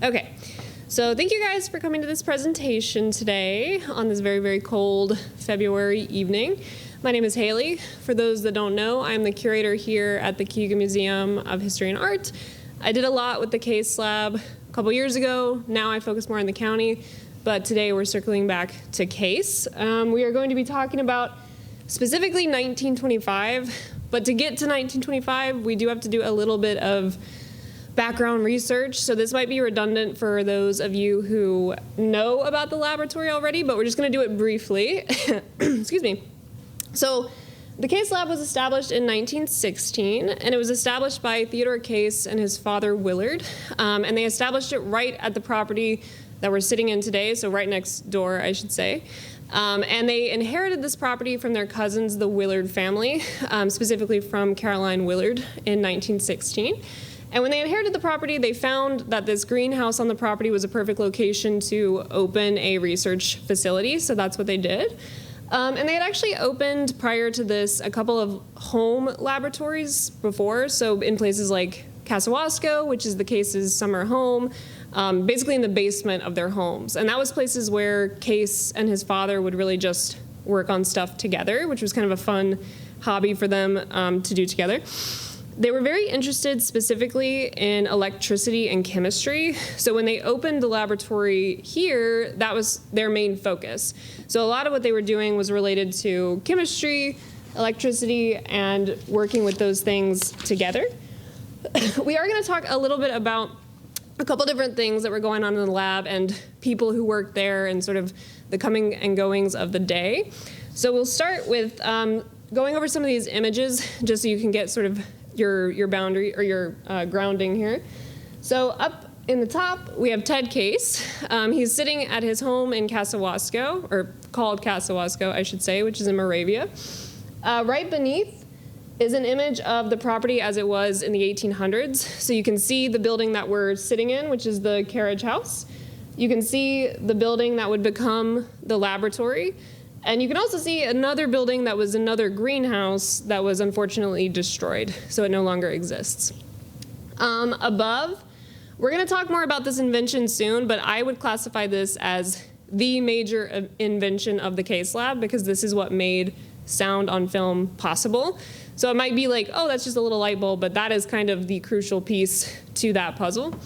Okay, so thank you guys for coming to this presentation today on this very, very cold February evening. My name is Haley. For those that don't know, I'm the curator here at the Cayuga Museum of History and Art. I did a lot with the Case Lab a couple years ago. Now I focus more on the county, but today we're circling back to Case. We are going to be talking about specifically 1925, but to get to 1925, we do have to do a little bit of background research, so this might be redundant for those of you who know about the laboratory already, but we're just going to do it briefly. Excuse me. So the Case Lab was established in 1916, and it was established by Theodore Case and his father Willard, and they established it right at the property that we're sitting in today, so right next door, I should say. And they inherited this property from their cousins, the Willard family, specifically from Caroline Willard in 1916. And when they inherited the property, they found that this greenhouse on the property was a perfect location to open a research facility, so that's what they did. And they had actually opened, prior to this, a couple of home laboratories before, so in places like Casawasco, which is the Case's summer home, basically in the basement of their homes. And that was places where Case and his father would really just work on stuff together, which was kind of a fun hobby for them to do together. They were very interested specifically in electricity and chemistry. So when they opened the laboratory here, that was their main focus. So a lot of what they were doing was related to chemistry, electricity, and working with those things together. We are going to talk a little bit about a couple different things that were going on in the lab and people who worked there and sort of the coming and goings of the day. So we'll start with going over some of these images just so you can get sort of your boundary or your grounding here. So up in the top, we have Ted Case. He's sitting at his home in Casawasco, or called Casawasco, I should say, which is in Moravia. Right beneath is an image of the property as it was in the 1800s. So you can see the building that we're sitting in, which is the carriage house. You can see the building that would become the laboratory. And you can also see another building that was another greenhouse that was unfortunately destroyed, so it no longer exists. Above, we're going to talk more about this invention soon, but I would classify this as the major invention of the Case Lab because this is what made sound on film possible. So it might be like, oh, that's just a little light bulb, but that is kind of the crucial piece to that puzzle.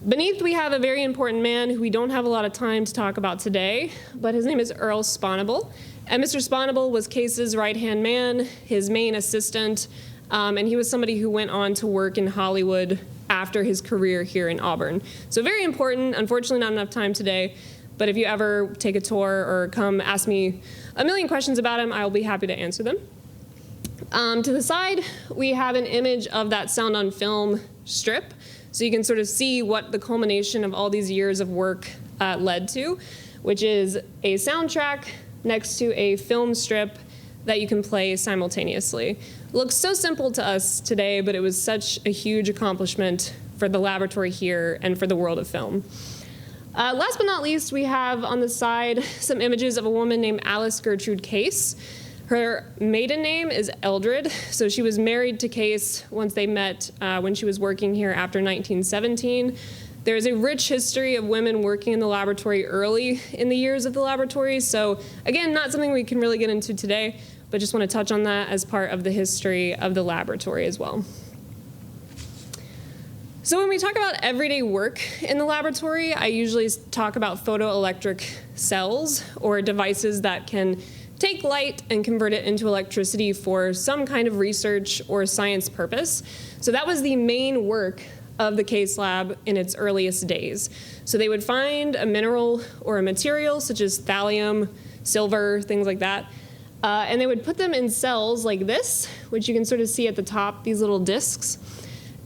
Beneath, we have a very important man who we don't have a lot of time to talk about today, but his name is Earl Sponable. And Mr. Sponable was Case's right-hand man, his main assistant, and he was somebody who went on to work in Hollywood after his career here in Auburn. So very important, unfortunately not enough time today, but if you ever take a tour or come ask me a million questions about him, I'll be happy to answer them. To the side, we have an image of that sound on film strip. So you can sort of see what the culmination of all these years of work led to, which is a soundtrack next to a film strip that you can play simultaneously. It looks so simple to us today, but it was such a huge accomplishment for the laboratory here and for the world of film. Last but not least, we have on the side some images of a woman named Alice Gertrude Case. Her maiden name is Eldred, so she was married to Case once they met when she was working here after 1917. There is a rich history of women working in the laboratory early in the years of the laboratory, so again, not something we can really get into today, but just want to touch on that as part of the history of the laboratory as well. So when we talk about everyday work in the laboratory, I usually talk about photoelectric cells or devices that can take light and convert it into electricity for some kind of research or science purpose. So that was the main work of the Case Lab in its earliest days. So they would find a mineral or a material such as thallium, silver, things like that, and they would put them in cells like this, which you can sort of see at the top, these little discs,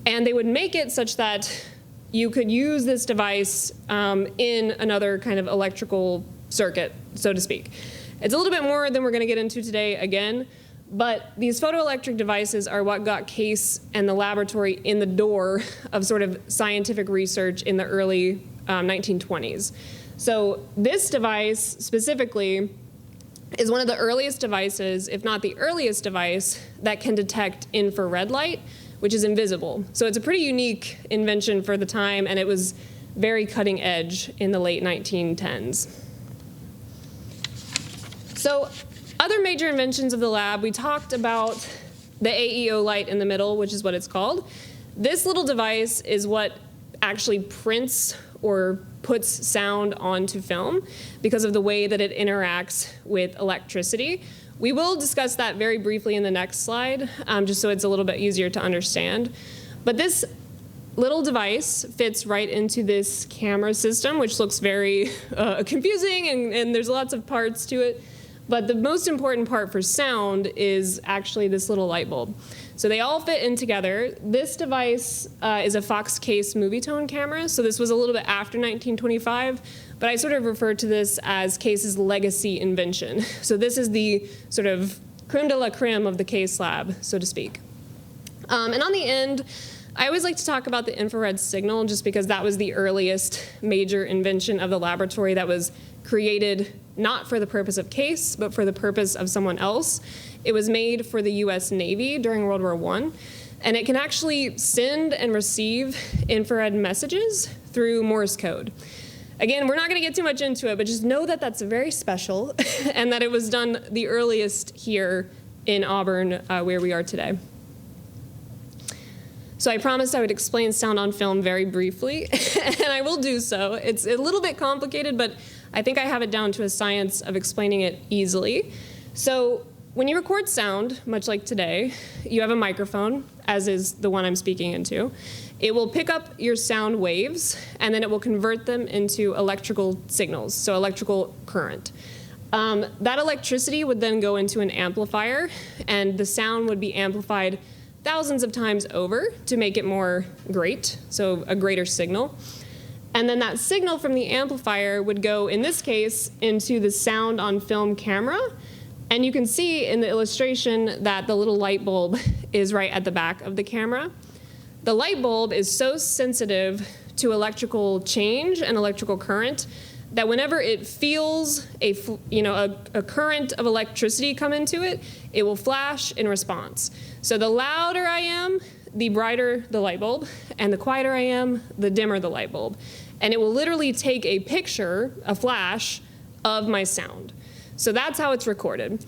and they would make it such that you could use this device in another kind of electrical circuit, so to speak. It's a little bit more than we're going to get into today again, but these photoelectric devices are what got Case and the laboratory in the door of sort of scientific research in the early 1920s. So this device specifically is one of the earliest devices, if not the earliest device, that can detect infrared light, which is invisible. So it's a pretty unique invention for the time, and it was very cutting edge in the late 1910s. So other major inventions of the lab, we talked about the AEO light in the middle, which is what it's called. This little device is what actually prints or puts sound onto film because of the way that it interacts with electricity. We will discuss that very briefly in the next slide, just so it's a little bit easier to understand. But this little device fits right into this camera system, which looks very confusing, and there's lots of parts to it. But the most important part for sound is actually this little light bulb. So they all fit in together. This device is a Fox-Case Movietone camera. So this was a little bit after 1925, but I sort of refer to this as Case's legacy invention. So this is the sort of creme de la creme of the Case lab, so to speak. And on the end, I always like to talk about the infrared signal just because that was the earliest major invention of the laboratory that was created not for the purpose of Case, but for the purpose of someone else. It was made for the US Navy during World War I, and it can actually send and receive infrared messages through Morse code. Again, we're not going to get too much into it, but just know that that's very special and that it was done the earliest here in Auburn, where we are today. So I promised I would explain sound on film very briefly, and I will do so. It's a little bit complicated, but I think I have it down to a science of explaining it easily. So when you record sound, much like today, you have a microphone, as is the one I'm speaking into. It will pick up your sound waves, and then it will convert them into electrical signals, so electrical current. That electricity would then go into an amplifier, and the sound would be amplified thousands of times over to make it more great, so a greater signal. And then that signal from the amplifier would go, in this case, into the sound on film camera. And you can see in the illustration that the little light bulb is right at the back of the camera. The light bulb is so sensitive to electrical change and electrical current that whenever it feels a current of electricity come into it, it will flash in response. So the louder I am, the brighter the light bulb, and the quieter I am, the dimmer the light bulb. And it will literally take a picture, a flash, of my sound. So that's how it's recorded.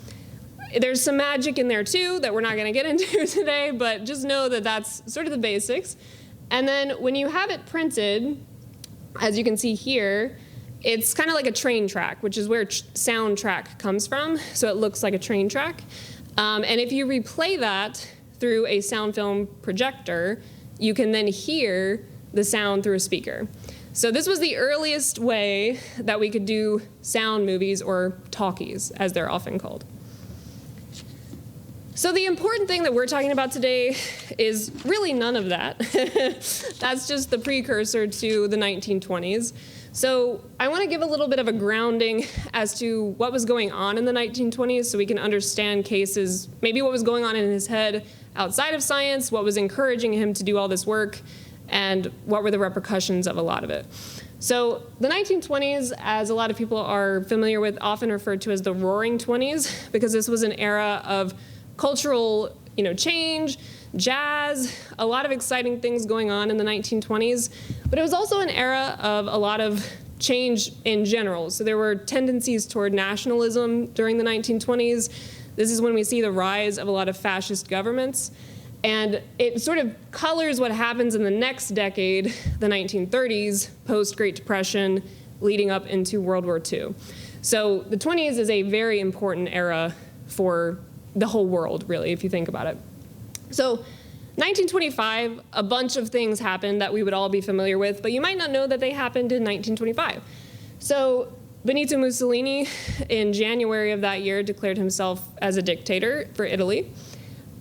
There's some magic in there too that we're not going to get into today, but just know that that's sort of the basics. And then when you have it printed, as you can see here, it's kind of like a train track, which is where sound track comes from. So it looks like a train track. And if you replay that through a sound film projector, you can then hear the sound through a speaker. So this was the earliest way that we could do sound movies, or talkies, as they're often called. So the important thing that we're talking about today is really none of that. That's just the precursor to the 1920s. So I want to give a little bit of a grounding as to what was going on in the 1920s so we can understand Case's, maybe what was going on in his head outside of science, what was encouraging him to do all this work, and what were the repercussions of a lot of it. So the 1920s, as a lot of people are familiar with, often referred to as the Roaring Twenties, because this was an era of cultural change, jazz, a lot of exciting things going on in the 1920s. But it was also an era of a lot of change in general. So there were tendencies toward nationalism during the 1920s. This is when we see the rise of a lot of fascist governments. And it sort of colors what happens in the next decade, the 1930s, post-Great Depression, leading up into World War II. So the 20s is a very important era for the whole world, really, if you think about it. So 1925, a bunch of things happened that we would all be familiar with, but you might not know that they happened in 1925. So Benito Mussolini, in January of that year, declared himself as a dictator for Italy.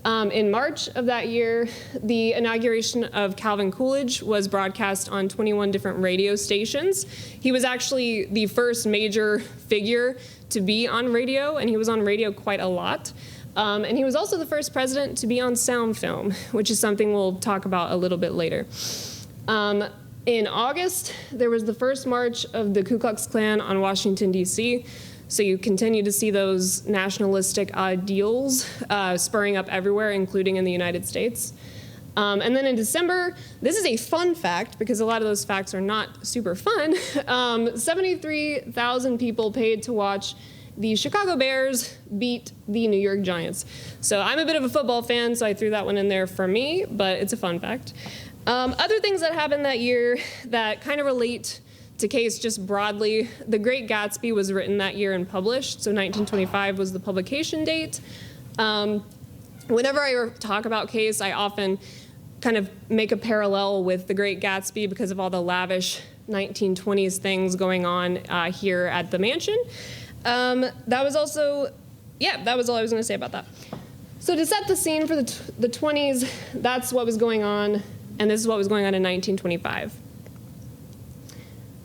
In March of that year, the inauguration of Calvin Coolidge was broadcast on 21 different radio stations. He was actually the first major figure to be on radio, and he was on radio quite a lot. And he was also the first president to be on sound film, which is something we'll talk about a little bit later. In August, there was the first march of the Ku Klux Klan on Washington, D.C., so you continue to see those nationalistic ideals spurring up everywhere, including in the United States. And then in December, this is a fun fact because a lot of those facts are not super fun. 73,000 people paid to watch the Chicago Bears beat the New York Giants. So I'm a bit of a football fan, so I threw that one in there for me, but it's a fun fact. Other things that happened that year that kind of relate to Case just broadly, The Great Gatsby was written that year and published, so 1925 was the publication date. Whenever I talk about Case, I often kind of make a parallel with The Great Gatsby because of all the lavish 1920s things going on here at the mansion. That was all I was going to say about that. So to set the scene for the 20s, that's what was going on, and this is what was going on in 1925.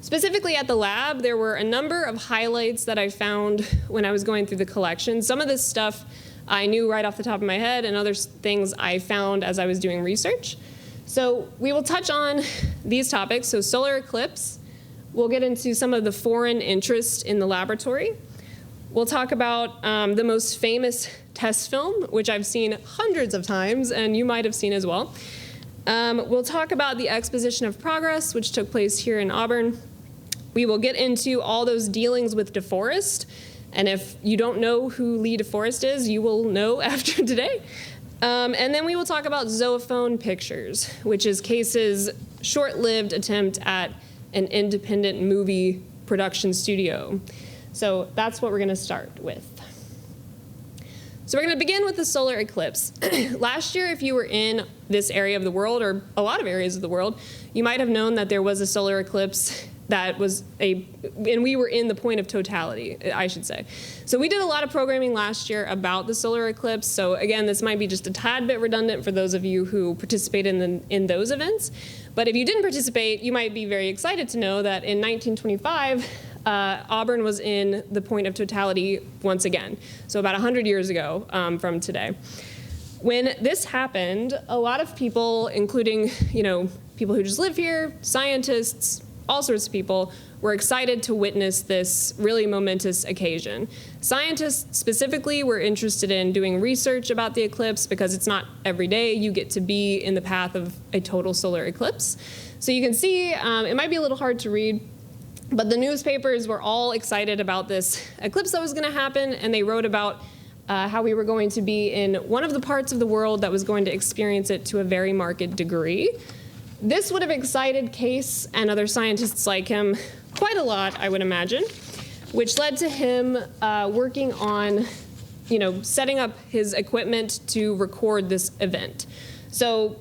Specifically at the lab, there were a number of highlights that I found when I was going through the collection. Some of this stuff I knew right off the top of my head, and other things I found as I was doing research. So we will touch on these topics. So solar eclipse, we'll get into some of the foreign interest in the laboratory. We'll talk about the most famous test film, which I've seen hundreds of times, and you might have seen as well. We'll talk about the Exposition of Progress, which took place here in Auburn. We will get into all those dealings with DeForest, and if you don't know who Lee DeForest is, you will know after today. And then we will talk about Zoephone Pictures, which is Case's short-lived attempt at an independent movie production studio. So that's what we're going to start with. So we're going to begin with the solar eclipse. Last year, if you were in this area of the world, or a lot of areas of the world, you might have known that there was a solar eclipse that was and we were in the point of totality, I should say. So we did a lot of programming last year about the solar eclipse. So again, this might be just a tad bit redundant for those of you who participated in those events. But if you didn't participate, you might be very excited to know that in 1925, Auburn was in the point of totality once again. So about 100 years ago from today. When this happened, a lot of people, including people who just live here, scientists, all sorts of people, were excited to witness this really momentous occasion. Scientists specifically were interested in doing research about the eclipse because it's not every day you get to be in the path of a total solar eclipse. So you can see, it might be a little hard to read, but the newspapers were all excited about this eclipse that was going to happen, and they wrote about how we were going to be in one of the parts of the world that was going to experience it to a very marked degree. This would have excited Case and other scientists like him quite a lot, I would imagine, which led to him working on, setting up his equipment to record this event. So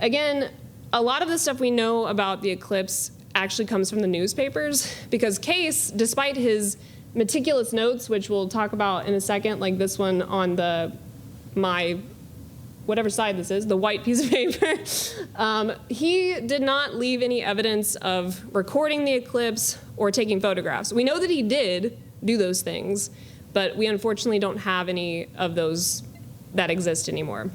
again, a lot of the stuff we know about the eclipse actually comes from the newspapers, because Case, despite his meticulous notes, which we'll talk about in a second, like this one on whatever side this is, the white piece of paper, he did not leave any evidence of recording the eclipse or taking photographs. We know that he did do those things, but we unfortunately don't have any of those that exist anymore.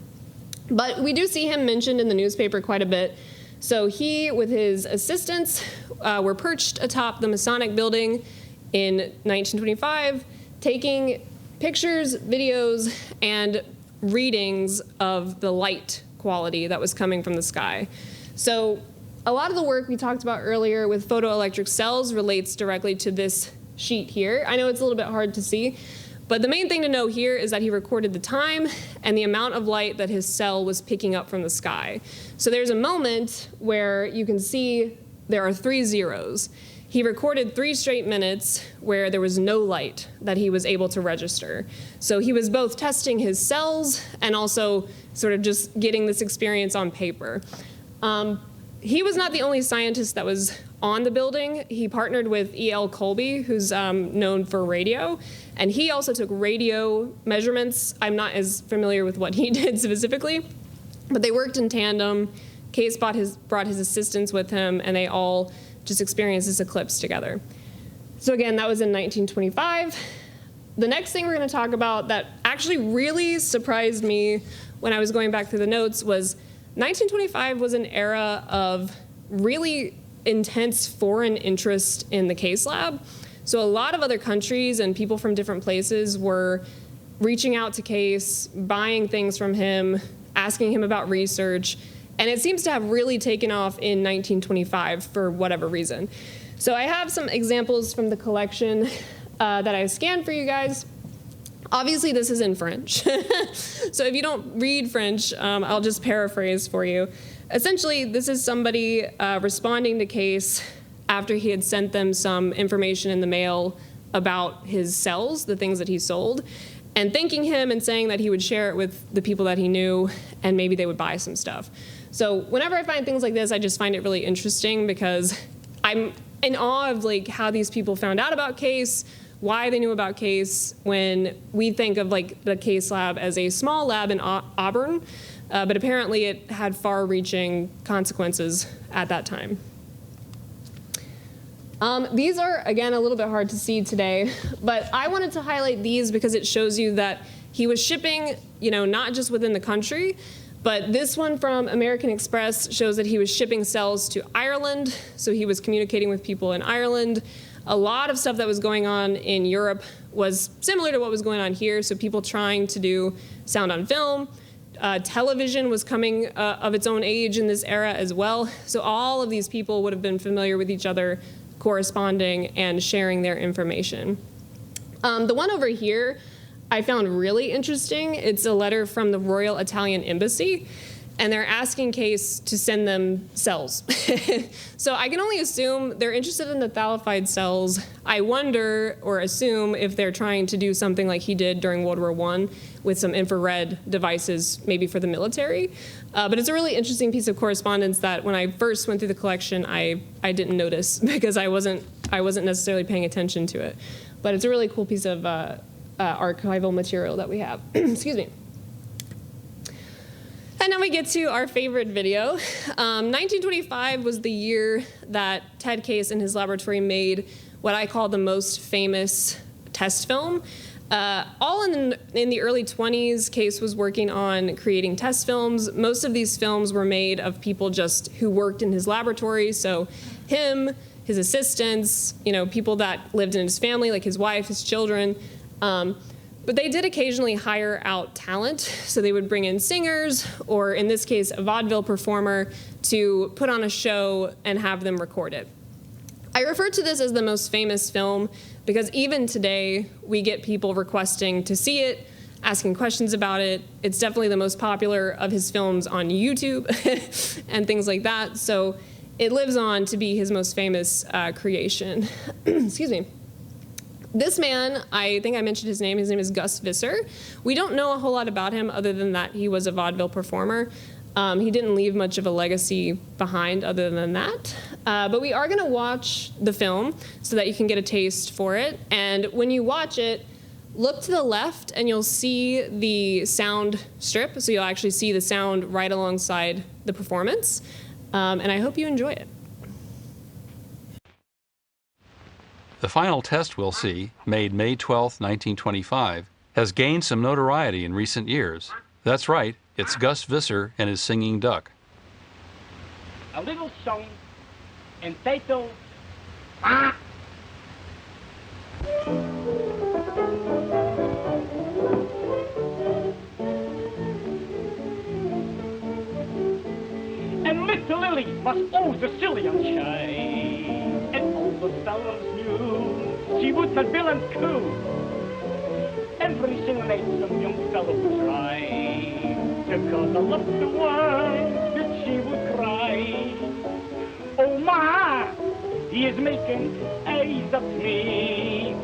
But we do see him mentioned in the newspaper quite a bit. So he, with his assistants, were perched atop the Masonic building in 1925, taking pictures, videos, and readings of the light quality that was coming from the sky. So a lot of the work we talked about earlier with photoelectric cells relates directly to this sheet here. I know it's a little bit hard to see, but the main thing to know here is that he recorded the time and the amount of light that his cell was picking up from the sky. So there's a moment where you can see there are 3 zeros. He recorded 3 straight minutes where there was no light that he was able to register. So he was both testing his cells and also sort of just getting this experience on paper. He was not the only scientist that was on the building. He partnered with E.L. Colby, who's known for radio, and he also took radio measurements. I'm not as familiar with what he did specifically, but they worked in tandem. Case brought his assistants with him, and they all just experienced this eclipse together. So again, that was in 1925. The next thing we're going to talk about that actually really surprised me when I was going back through the notes was 1925 was an era of really intense foreign interest in the Case lab. So a lot of other countries and people from different places were reaching out to Case, buying things from him, asking him about research. And it seems to have really taken off in 1925 for whatever reason. So I have some examples from the collection that I scanned for you guys. Obviously, this is in French. So if you don't read French, I'll just paraphrase for you. Essentially, this is somebody responding to Case after he had sent them some information in the mail about his cells, the things that he sold, and thanking him and saying that he would share it with the people that he knew, and maybe they would buy some stuff. So whenever I find things like this, I just find it really interesting because I'm in awe of like how these people found out about Case, why they knew about Case, when we think of like the Case lab as a small lab in Auburn, but apparently it had far-reaching consequences at that time. These are, again, a little bit hard to see today, but I wanted to highlight these because it shows you that he was shipping, not just within the country, but this one from American Express shows that he was shipping cells to Ireland, so he was communicating with people in Ireland. A lot of stuff that was going on in Europe was similar to what was going on here, so people trying to do sound on film. Television was coming of its own age in this era as well, so all of these people would have been familiar with each other, corresponding and sharing their information. The one over here I found really interesting. It's a letter from the Royal Italian Embassy, and they're asking Case to send them cells. So I can only assume they're interested in the thalified cells. I wonder or assume if they're trying to do something like he did during World War I with some infrared devices, maybe for the military. But it's a really interesting piece of correspondence that when I first went through the collection, I didn't notice because I wasn't necessarily paying attention to it. But it's a really cool piece of archival material that we have. Excuse me. And now we get to our favorite video. 1925 was the year that Ted Case in his laboratory made what I call the most famous test film. All in the early 20s, Case was working on creating test films. Most of these films were made of people just who worked in his laboratory. So him, his assistants, people that lived in his family, like his wife, his children. But they did occasionally hire out talent. So they would bring in singers, or in this case, a vaudeville performer, to put on a show and have them record it. I refer to this as the most famous film because even today, we get people requesting to see it, asking questions about it. It's definitely the most popular of his films on YouTube and things like that. So it lives on to be his most famous creation. Excuse me. This man, I think I mentioned his name is Gus Visser. We don't know a whole lot about him other than that he was a vaudeville performer. He didn't leave much of a legacy behind other than that. But we are going to watch the film so that you can get a taste for it. And when you watch it, look to the left and you'll see the sound strip. So you'll actually see the sound right alongside the performance. And I hope you enjoy it. The final test we'll see, made May 12, 1925, has gained some notoriety in recent years. That's right, it's Gus Visser and his singing duck. A little song entitled And little Lily was all the silly and shy, and all the fellows knew she would not bill and coo. Every single night some young fellow would try to cuddle up the words that she would cry. Oh my, he is making eyes at me.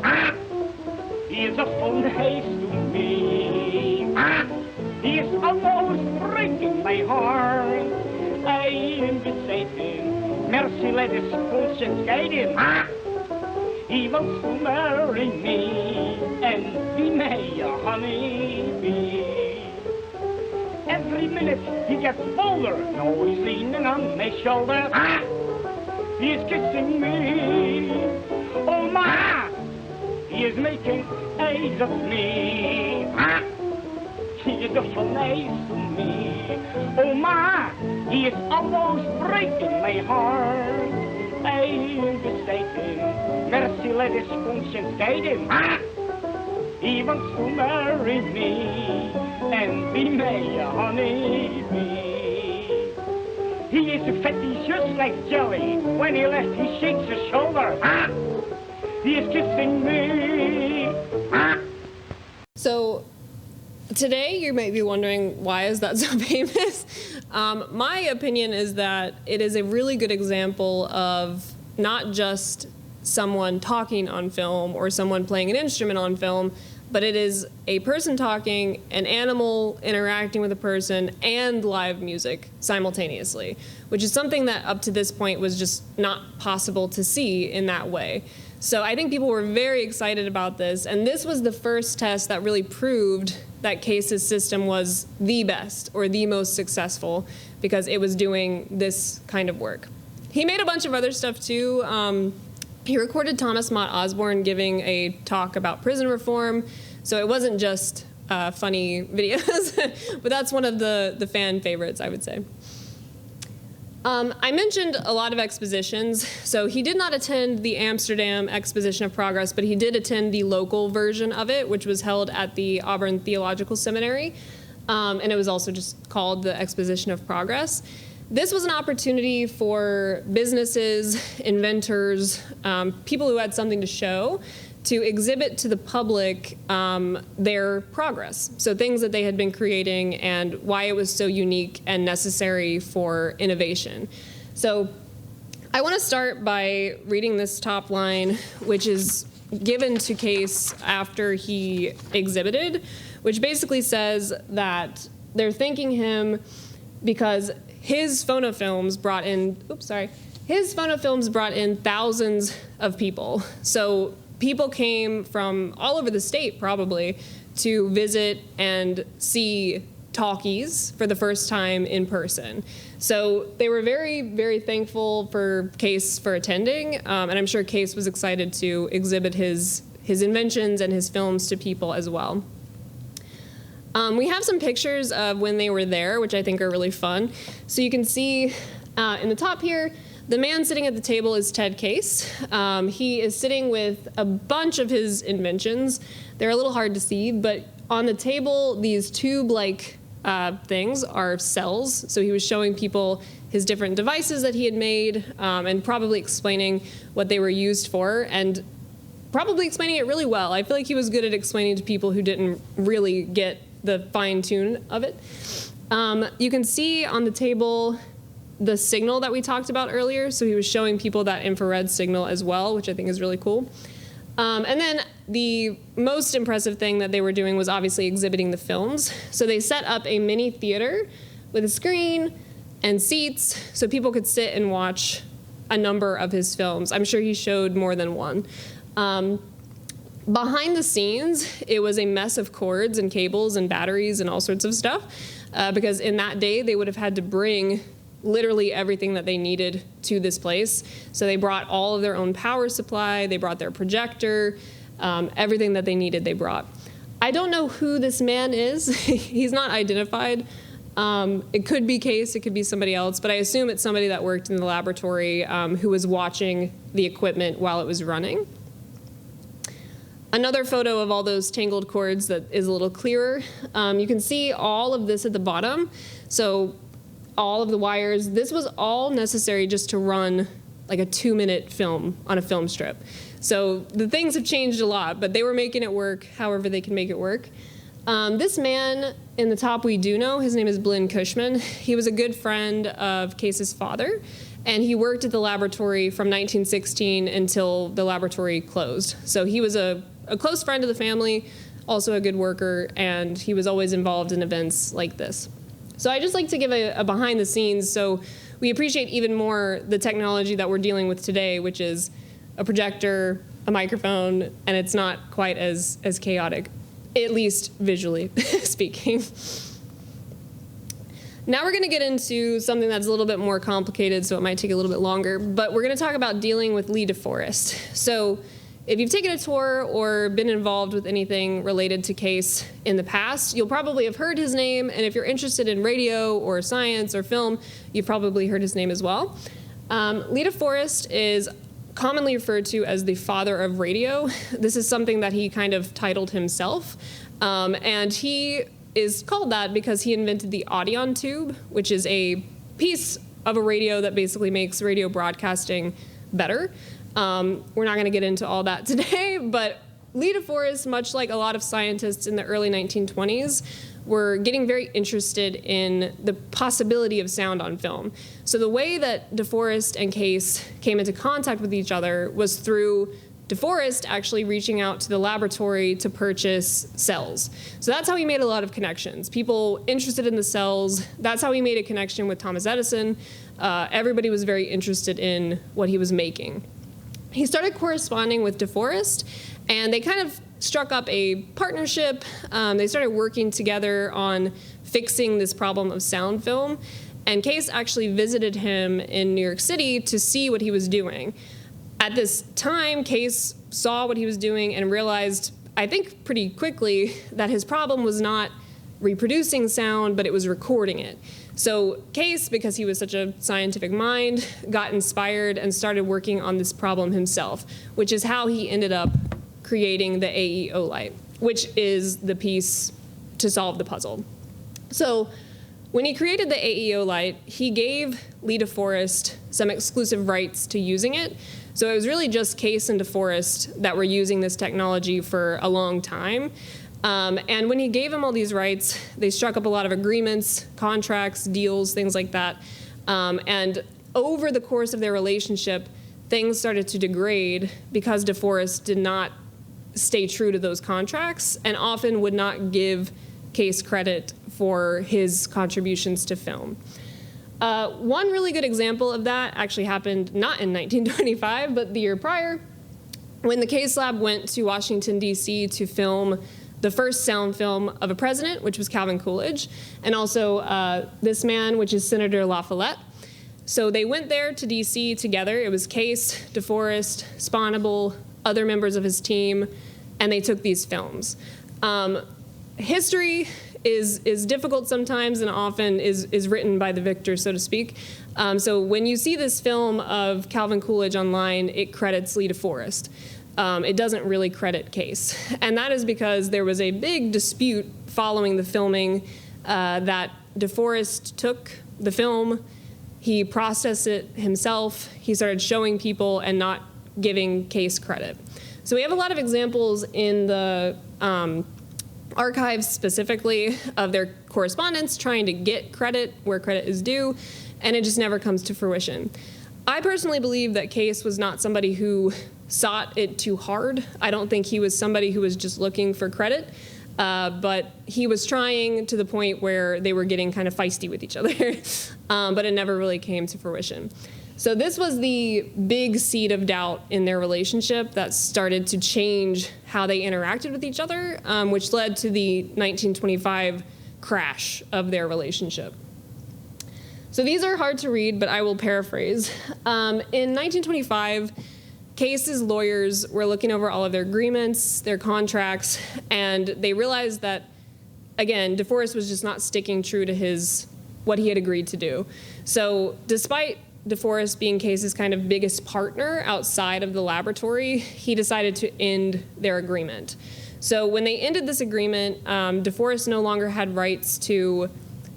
He is a full haste to me. He is almost breaking my heart. I am beside him. Mercy, let his conscience guide him. He wants to marry me and be my honeybee. Every minute he gets bolder. Now he's leaning on my shoulder. He is kissing me. Oh my, he is making eyes at me. He is awful nice to me. Oh my, he is almost breaking my heart. I am beside him. Mercy, let his conscience guide him. He wants to marry me and be my honeybee. Fatty's just like jelly. When he left, he shakes his shoulder. He is kissing me. So today you might be wondering, why is that so famous? My opinion is that it is a really good example of not just someone talking on film or someone playing an instrument on film, but it is a person talking, an animal interacting with a person, and live music simultaneously, which is something that up to this point was just not possible to see in that way. So I think people were very excited about this, and this was the first test that really proved that Case's system was the best or the most successful because it was doing this kind of work. He made a bunch of other stuff too. He recorded Thomas Mott Osborne giving a talk about prison reform, so it wasn't just funny videos, but that's one of the fan favorites, I would say. I mentioned a lot of expositions, so he did not attend the Amsterdam Exposition of Progress, but he did attend the local version of it, which was held at the Auburn Theological Seminary, and it was also just called the Exposition of Progress. This was an opportunity for businesses, inventors, people who had something to show, to exhibit to the public their progress. So things that they had been creating and why it was so unique and necessary for innovation. So I want to start by reading this top line, which is given to Case after he exhibited, which basically says that they're thanking him because his phonofilms brought in thousands of people. So people came from all over the state, probably, to visit and see talkies for the first time in person. So they were very, very thankful for Case for attending, and I'm sure Case was excited to exhibit his inventions and his films to people as well. We have some pictures of when they were there, which I think are really fun. So you can see in the top here, the man sitting at the table is Ted Case. He is sitting with a bunch of his inventions. They're a little hard to see, but on the table, these tube-like things are cells. So he was showing people his different devices that he had made and probably explaining what they were used for and probably explaining it really well. I feel like he was good at explaining to people who didn't really get the fine tune of it. You can see on the table the signal that we talked about earlier. So he was showing people that infrared signal as well, which I think is really cool. And then the most impressive thing that they were doing was obviously exhibiting the films. So they set up a mini theater with a screen and seats so people could sit and watch a number of his films. I'm sure he showed more than one. Behind the scenes, it was a mess of cords and cables and batteries and all sorts of stuff, because in that day, they would have had to bring literally everything that they needed to this place. So they brought all of their own power supply, they brought their projector, everything that they needed they brought. I don't know who this man is. He's not identified. It could be Case, it could be somebody else, but I assume it's somebody that worked in the laboratory who was watching the equipment while it was running. Another photo of all those tangled cords that is a little clearer. You can see all of this at the bottom. So all of the wires, this was all necessary just to run like a 2-minute film on a film strip. So the things have changed a lot, but they were making it work however they can make it work. This man in the top we do know, his name is Blinn Cushman. He was a good friend of Case's father, and he worked at the laboratory from 1916 until the laboratory closed. So he was a close friend of the family, also a good worker, and he was always involved in events like this. So I just like to give a behind the scenes so we appreciate even more the technology that we're dealing with today, which is a projector, a microphone, and it's not quite as chaotic, at least visually speaking. Now we're going to get into something that's a little bit more complicated, so it might take a little bit longer, but we're going to talk about dealing with Lee DeForest. So if you've taken a tour or been involved with anything related to Case in the past, you'll probably have heard his name, and if you're interested in radio or science or film, you've probably heard his name as well. Lee DeForest is commonly referred to as the father of radio. This is something that he kind of titled himself, and he is called that because he invented the audion tube, which is a piece of a radio that basically makes radio broadcasting better. We're not going to get into all that today, but Lee DeForest, much like a lot of scientists in the early 1920s, were getting very interested in the possibility of sound on film. So the way that DeForest and Case came into contact with each other was through DeForest actually reaching out to the laboratory to purchase cells. So that's how he made a lot of connections. People interested in the cells, that's how he made a connection with Thomas Edison. Everybody was very interested in what he was making. He started corresponding with DeForest, and they kind of struck up a partnership. They started working together on fixing this problem of sound film. And Case actually visited him in New York City to see what he was doing. At this time, Case saw what he was doing and realized, I think pretty quickly, that his problem was not reproducing sound, but it was recording it. So Case, because he was such a scientific mind, got inspired and started working on this problem himself, which is how he ended up creating the AEO light, which is the piece to solve the puzzle. So when he created the AEO light, he gave Lee DeForest some exclusive rights to using it. So it was really just Case and DeForest that were using this technology for a long time. And when he gave him all these rights, they struck up a lot of agreements, contracts, deals, things like that. And over the course of their relationship, things started to degrade because DeForest did not stay true to those contracts and often would not give Case credit for his contributions to film. One really good example of that actually happened not in 1925, but the year prior, when the Case Lab went to Washington, D.C. to film the first sound film of a president, which was Calvin Coolidge, and also this man, which is Senator La Follette. So they went there to D.C. together. It was Case, DeForest, Sponable, other members of his team, and they took these films. History is difficult sometimes and often is written by the victor, so to speak. So when you see this film of Calvin Coolidge online, it credits Lee DeForest. It doesn't really credit Case. And that is because there was a big dispute following the filming that DeForest took the film, he processed it himself, he started showing people and not giving Case credit. So we have a lot of examples in the archives specifically of their correspondence trying to get credit where credit is due, and it just never comes to fruition. I personally believe that Case was not somebody who sought it too hard. I don't think he was somebody who was just looking for credit, but he was trying to the point where they were getting kind of feisty with each other, but it never really came to fruition. So this was the big seed of doubt in their relationship that started to change how they interacted with each other, which led to the 1925 crash of their relationship. So these are hard to read, but I will paraphrase. In 1925, Case's lawyers were looking over all of their agreements, their contracts, and they realized that, again, DeForest was just not sticking true to what he had agreed to do. So despite DeForest being Case's kind of biggest partner outside of the laboratory, he decided to end their agreement. So when they ended this agreement, DeForest no longer had rights to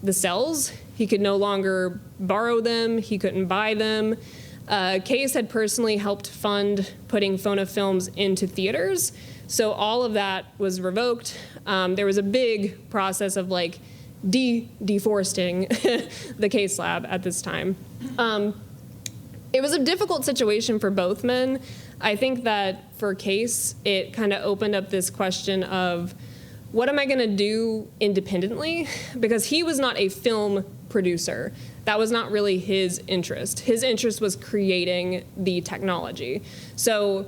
the cells. He could no longer borrow them. He couldn't buy them. Case had personally helped fund putting phonofilms into theaters. So all of that was revoked. There was a big process of like deforesting the Case Lab at this time. It was a difficult situation for both men. I think that for Case, it kind of opened up this question of, what am I going to do independently? Because he was not a film producer. That was not really his interest. His interest was creating the technology. So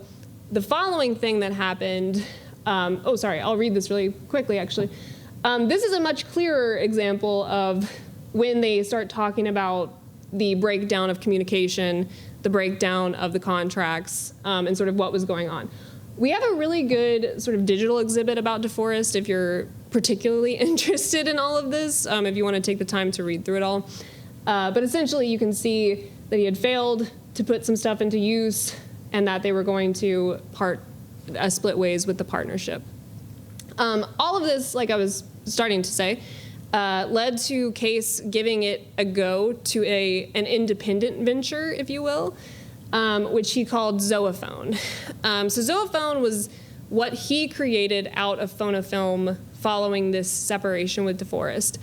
the following thing that happened, I'll read this really quickly, actually. This is a much clearer example of when they start talking about the breakdown of communication, the breakdown of the contracts, and sort of what was going on. We have a really good sort of digital exhibit about DeForest if you're particularly interested in all of this, if you want to take the time to read through it all. But essentially you can see that he had failed to put some stuff into use and that they were going to split ways with the partnership. All of this, like I was starting to say, led to Case giving it a go to an independent venture, if you will, which he called Zoephone. So Zoephone was what he created out of Phonofilm following this separation with DeForest.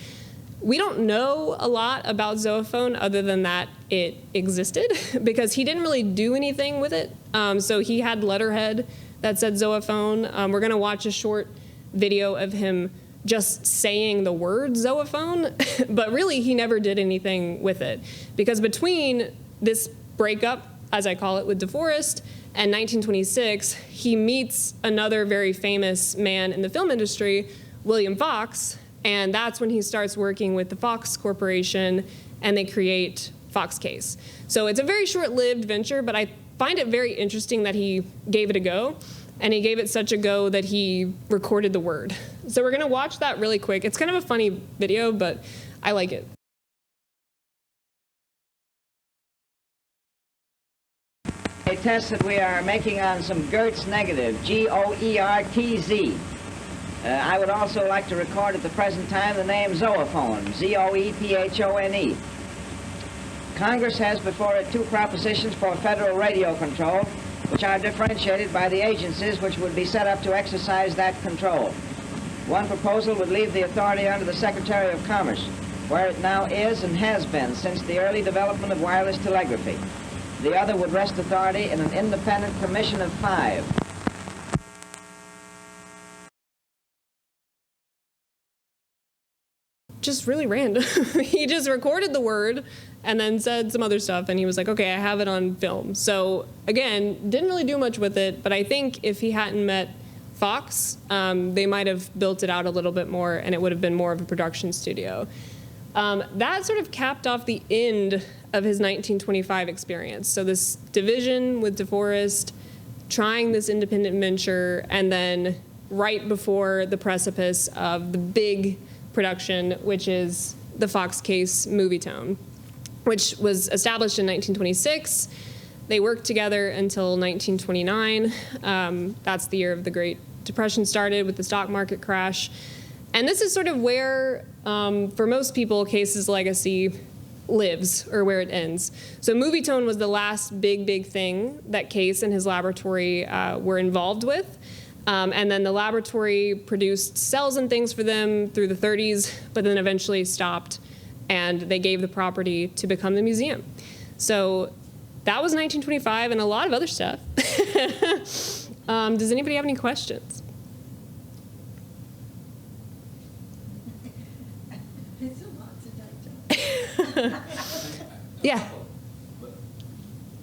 We don't know a lot about Zoephone other than that it existed because he didn't really do anything with it. So he had letterhead that said Zoephone. We're going to watch a short video of him just saying the word Zoephone, but really he never did anything with it because between this breakup, as I call it, with DeForest and 1926, he meets another very famous man in the film industry, William Fox, and that's when he starts working with the Fox Corporation, and they create Fox-Case. So it's a very short-lived venture, but I find it very interesting that he gave it a go, and he gave it such a go that he recorded the word. So we're going to watch that really quick. It's kind of a funny video, but I like it. A test that we are making on some Goertz negative, G-O-E-R-T-Z. I would also like to record at the present time the name Zoephone, Z-O-E-P-H-O-N-E. Congress has before it two propositions for federal radio control, which are differentiated by the agencies which would be set up to exercise that control. One proposal would leave the authority under the Secretary of Commerce, where it now is and has been since the early development of wireless telegraphy. The other would rest authority in an independent commission of 5. Just really random. He just recorded the word and then said some other stuff, and he was like, okay, I have it on film. So again, didn't really do much with it, but I think if he hadn't met Fox, they might have built it out a little bit more, and it would have been more of a production studio. That sort of capped off the end of his 1925 experience. So this division with DeForest, trying this independent venture, and then right before the precipice of the big production, which is the Fox-Case Movietone, which was established in 1926. They worked together until 1929. That's the year of the Great Depression started with the stock market crash. And this is sort of where, for most people, Case's legacy lives, or where it ends. So Movietone was the last big thing that Case and his laboratory were involved with. And then the laboratory produced cells and things for them through the 30s, but then eventually stopped, and they gave the property to become the museum. So that was 1925 and a lot of other stuff. Does anybody have any questions? It's a lot to digest. Yeah.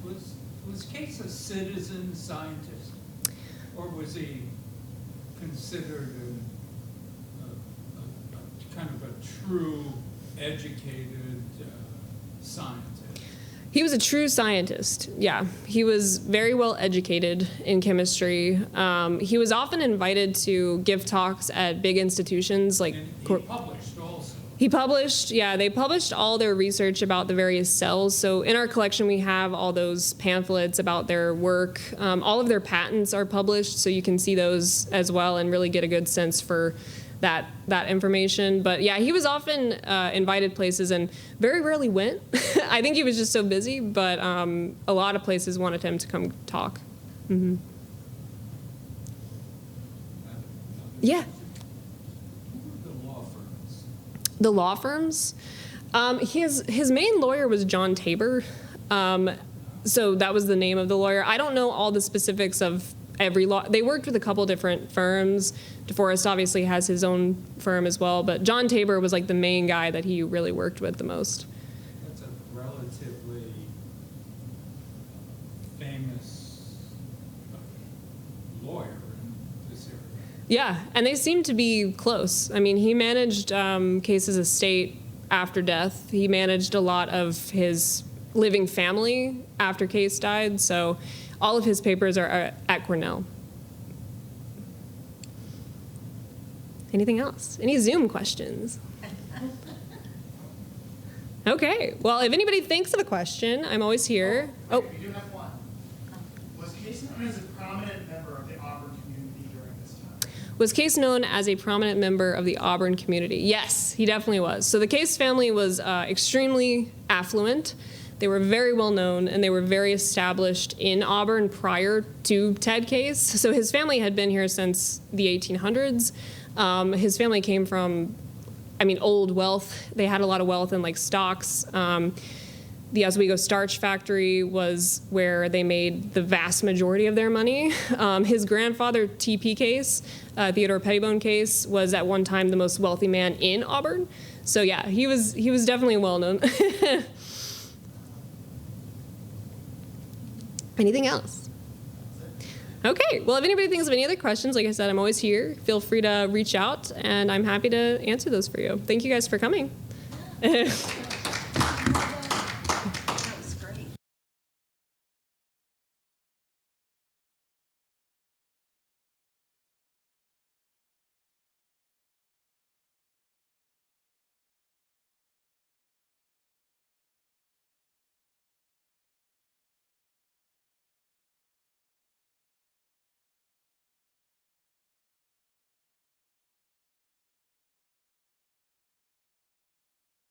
Was Case a citizen scientist? Or was he considered a kind of a true, educated scientist? He was a true scientist, yeah. He was very well educated in chemistry. He was often invited to give talks at big institutions like... And he published also. He published, yeah, they published all their research about the various cells. So in our collection, we have all those pamphlets about their work. All of their patents are published, so you can see those as well and really get a good sense for that information. But yeah, he was often invited places and very rarely went. I think he was just so busy, but a lot of places wanted him to come talk. Mm-hmm. Yeah. The law firms? His main lawyer was John Tabor. So that was the name of the lawyer. I don't know all the specifics of every law. They worked with a couple different firms. DeForest obviously has his own firm as well, but John Tabor was like the main guy that he really worked with the most. That's a relatively famous lawyer in this area. Yeah, and they seem to be close. I mean, he managed Case's estate after death. He managed a lot of his living family after Case died, so all of his papers are at Cornell. Anything else? Any Zoom questions? Okay, well, if anybody thinks of a question, I'm always here. Oh. We do have one. Was Case known as a prominent member of the Auburn community during this time? Was Case known as a prominent member of the Auburn community? Yes, he definitely was. So the Case family was extremely affluent. They were very well known, and they were very established in Auburn prior to Ted Case. So his family had been here since the 1800s. His family came from, old wealth. They had a lot of wealth in like stocks. The Oswego starch factory was where they made the vast majority of their money. His grandfather, T.P. Case, Theodore Case, was at one time the most wealthy man in Auburn. So yeah, he was definitely well known. Anything else? Okay, well, if anybody thinks of any other questions, like I said, I'm always here. Feel free to reach out, and I'm happy to answer those for you. Thank you guys for coming.